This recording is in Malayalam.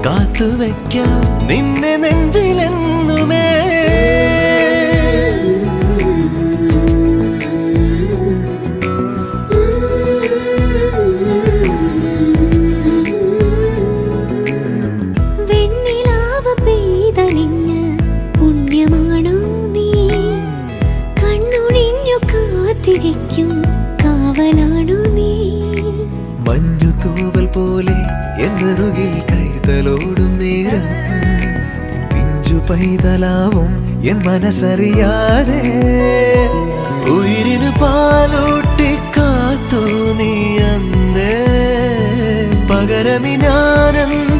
കാത്തുവയ്ക്കാം നിന്നെ നെഞ്ചിലെന്നുമേ. വെണ്ണിലാവ് പെയ്തലിഞ്ഞ് പുണ്യമാണോ നീ? കണ്ണൊഴിഞ്ഞു കാത്തിരിക്കും കാവലാണോ നീ? മഞ്ഞു തൂവൽ പോലെ എന്നറുകിൽ കൈതലോടും നേരം പിഞ്ചു പൈതലാവും എൻ മനസ്സറിയാതെ. ഉയിരിന് പാലൂട്ടി കാത്തു നീ അന്നേ, പകരമി ഞാനെന്ന്